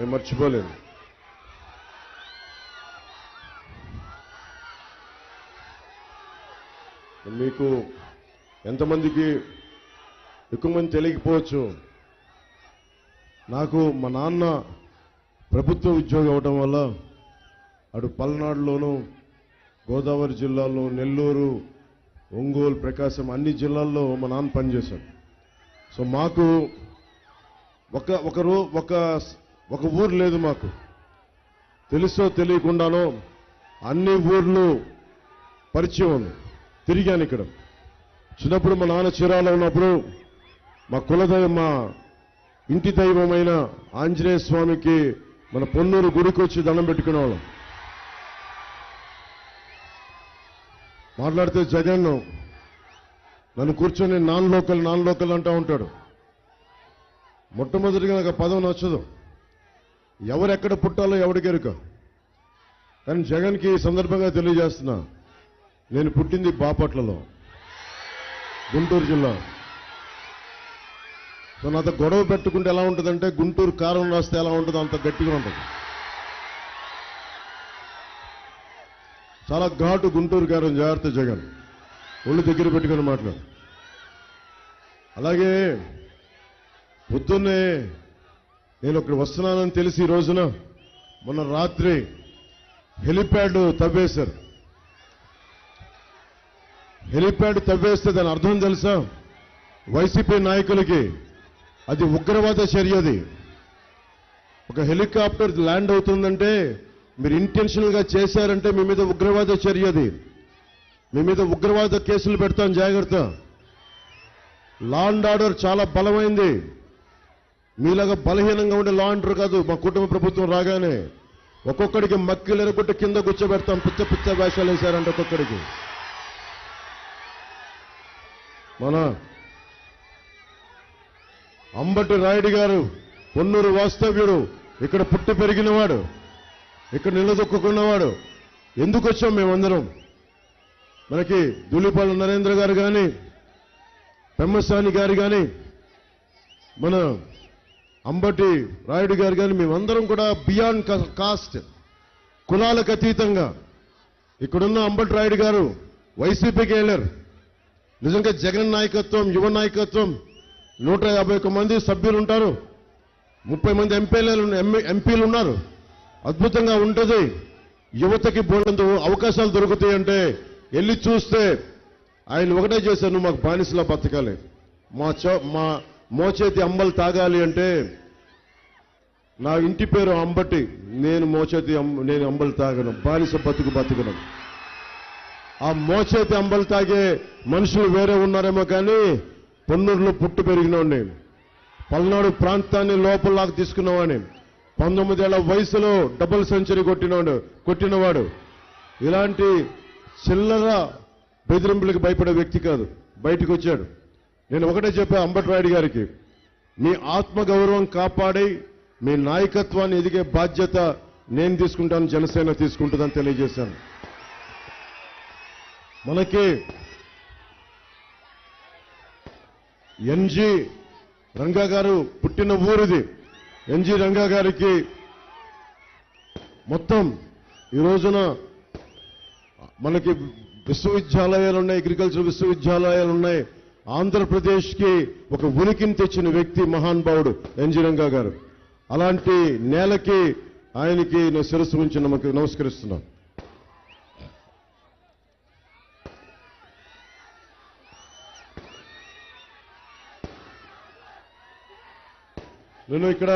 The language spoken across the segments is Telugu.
నేను మర్చిపోలేను. మీకు ఎంతమందికి ఎక్కువ మంది తెలియకపోవచ్చు, నాకు మా నాన్న ప్రభుత్వ ఉద్యోగం అవడం వల్ల అటు పల్నాడులోనూ, గోదావరి జిల్లాలో, నెల్లూరు, ఒంగోలు, ప్రకాశం అన్ని జిల్లాల్లో మా నాన్న పనిచేశాడు. సో మాకు ఒక ఊరు లేదు, మాకు తెలుసో తెలియకుండానో అన్ని ఊర్లు పరిచయం ఉంది. తిరిగాను ఇక్కడ. చిన్నప్పుడు మా నాన్న చీరాలో ఉన్నప్పుడు మా కులదైవం, మా ఇంటి దైవమైన ఆంజనేయ స్వామికి మన పొన్నూరు గుడికి వచ్చి దండం పెట్టుకునేవాళ్ళం. మాట్లాడితే జగన్ నన్ను కూర్చొని నాన్ లోకల్ అంటూ ఉంటాడు. మొట్టమొదటిగా నాకు పదం నచ్చదు. ఎవరెక్కడ పుట్టాలో ఎవడికెరుక. కానీ జగన్కి ఈ సందర్భంగా తెలియజేస్తున్నా, నేను పుట్టింది బాపట్లలో, గుంటూరు జిల్లా. సో నాతో గొడవ పెట్టుకుంటే ఎలా ఉంటుందంటే, గుంటూరు కారం రాస్తే ఎలా ఉంటుందో అంత గట్టిగా ఉంటుంది. చాలా ఘాటు గుంటూరు కారం. జాగ్రత్త జగన్, ఒళ్ళు దగ్గర పెట్టుకుని మాట్లాడు. అలాగే పొద్దున్నే నేను ఇక్కడ వస్తున్నానని తెలిసి ఈ రోజున మొన్న రాత్రి హెలిప్యాడ్ తవ్వేశారు. హెలిప్యాడ్ తవ్వేస్తే దాని అర్థం తెలుసా? వైసీపీ నాయకులకి అది ఉగ్రవాద చర్య. అది ఒక హెలికాప్టర్ ల్యాండ్ అవుతుందంటే మీరు ఇంటెన్షనల్ గా చేశారంటే మీ మీద ఉగ్రవాద చర్య. అది మీ మీద ఉగ్రవాద కేసులు పెడతాం, జాగ్రత్త. లా అండ్ ఆర్డర్ చాలా బలమైంది. మీలాగా బలహీనంగా ఉండే లా అండ్ ఆర్డర్ కాదు. మా కుటుంబ ప్రభుత్వం రాగానే ఒక్కొక్కడికి మక్కిలు ఎరగొట్టి కింద కూర్చోబెడతాం. పిచ్చ వేషాలు వేశారంటే ఒక్కొక్కడికి. మన అంబటి రాయుడు గారు పొన్నూరు వాస్తవ్యుడు, ఇక్కడ పుట్టి పెరిగినవాడు, ఇక్కడ నిలదొక్కున్నవాడు. ఎందుకు వచ్చాం మేమందరం? మనకి ధూళిపాల నరేంద్ర గారు కానీ, పెమ్మసాని గారు కానీ, మన అంబటి రాయుడు గారు కానీ, మేమందరం కూడా బియాండ్ కాస్ట్, కులాలకు అతీతంగా. ఇక్కడున్న అంబటి రాయుడు గారు వైసీపీకి వెళ్ళారు. నిజంగా జగన్ నాయకత్వం, యువ నాయకత్వం, 151 మంది సభ్యులు ఉంటారు, 30 మంది ఎంపీలు ఉన్నారు. అద్భుతంగా ఉంటుంది. యువతకి బోల్డంత అవకాశాలు దొరుకుతాయంటే వెళ్ళి చూస్తే ఆయన ఒకటే చేశారు, నువ్వు మాకు బానిసలా బతకాలి, మా మోచేతి అంబలు తాగాలి అంటే, నా ఇంటి పేరు అంబటి, నేను అంబలు తాగను, బానిస బతుకును. ఆ మోచేతి అంబలు తాగే మనుషులు వేరే ఉన్నారేమో కానీ పొన్నూరులో పుట్టి పెరిగినవాడిని, పల్నాడు ప్రాంతాన్ని లోపలలాగా తీసుకున్నవాడిని, 19 ఏళ్ల వయసులో డబుల్ సెంచరీ కొట్టినవాడు. ఇలాంటి చిల్లర బెదిరింపులకు భయపడే వ్యక్తి కాదు. బయటకు వచ్చాడు. నేను ఒకటే చెప్పా అంబటి రాయుడు గారికి, మీ ఆత్మగౌరవం కాపాడి మీ నాయకత్వాన్ని ఎదిగే బాధ్యత నేను తీసుకుంటాను, జనసేన తీసుకుంటుందని తెలియజేశాను. మనకి ఎన్జి రంగా గారు పుట్టిన ఊరిది. ఎన్జి రంగా గారికి మొత్తం ఈ రోజున మనకి విశ్వవిద్యాలయాలు ఉన్నాయి, అగ్రికల్చర్ విశ్వవిద్యాలయాలు ఉన్నాయి. ఆంధ్రప్రదేశ్కి ఒక ఉనికిని తెచ్చిన వ్యక్తి మహానుభావుడు ఎన్జి రంగా గారు. అలాంటి నేలకి ఆయనకి నేను శిరస్సు ఉంచి నమస్కరిస్తున్నాను. నేను ఇక్కడ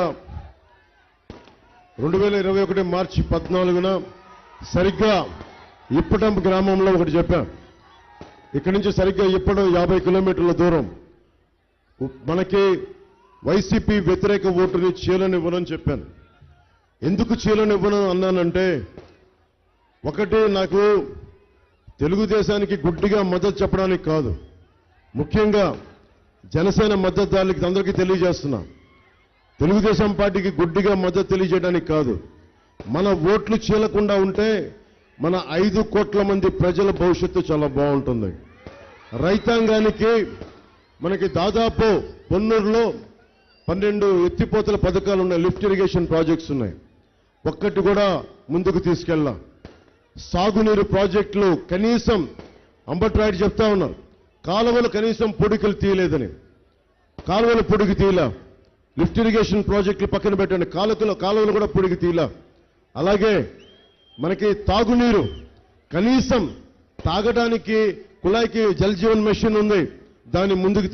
2021 మార్చి 14న సరిగ్గా ఇప్పటం గ్రామంలో ఒకటి చెప్పాను. ఇక్కడి నుంచి సరిగ్గా ఇప్పటం 50 కిలోమీటర్ల దూరం. మనకి వైసీపీ వ్యతిరేక ఓటుని చీలనివ్వనని చెప్పాను. ఎందుకు చీలనివ్వను అన్నానంటే, ఒకటి, నాకు తెలుగుదేశానికి గుడ్డిగా మద్దతు చెప్పడానికి కాదు, ముఖ్యంగా జనసేన మద్దతుదారులకి అందరికీ తెలియజేస్తున్నా, తెలుగుదేశం పార్టీకి గుడ్డిగా మద్దతు తెలియజేయడానికి కాదు. మన ఓట్లు చీలకుండా ఉంటే మన 5 కోట్ల మంది ప్రజల భవిష్యత్తు చాలా బాగుంటుంది. రైతాంగానికి మనకి దాదాపు పొన్నూరులో 12 ఎత్తిపోతల పథకాలు ఉన్నాయి, లిఫ్ట్ ఇరిగేషన్ ప్రాజెక్ట్స్ ఉన్నాయి. ఒక్కటి కూడా ముందుకు తీసుకెళ్ళాం. సాగునీరు ప్రాజెక్టులు కనీసం అంబట్రాయుడు చెప్తా ఉన్నారు, కాలువలు కనీసం పొడికలు తీయలేదని. కాలువలు పొడికి తీయలా. లిఫ్ట్ ఇరిగేషన్ ప్రాజెక్టులు పక్కన పెట్టండి, కాలువలు కూడా పొడికి తీయలా. అలాగే మనకి తాగునీరు కనీసం తాగడానికి కుళాయికి జల్ జీవన్ మిషన్ ఉంది, దాన్ని ముందుకు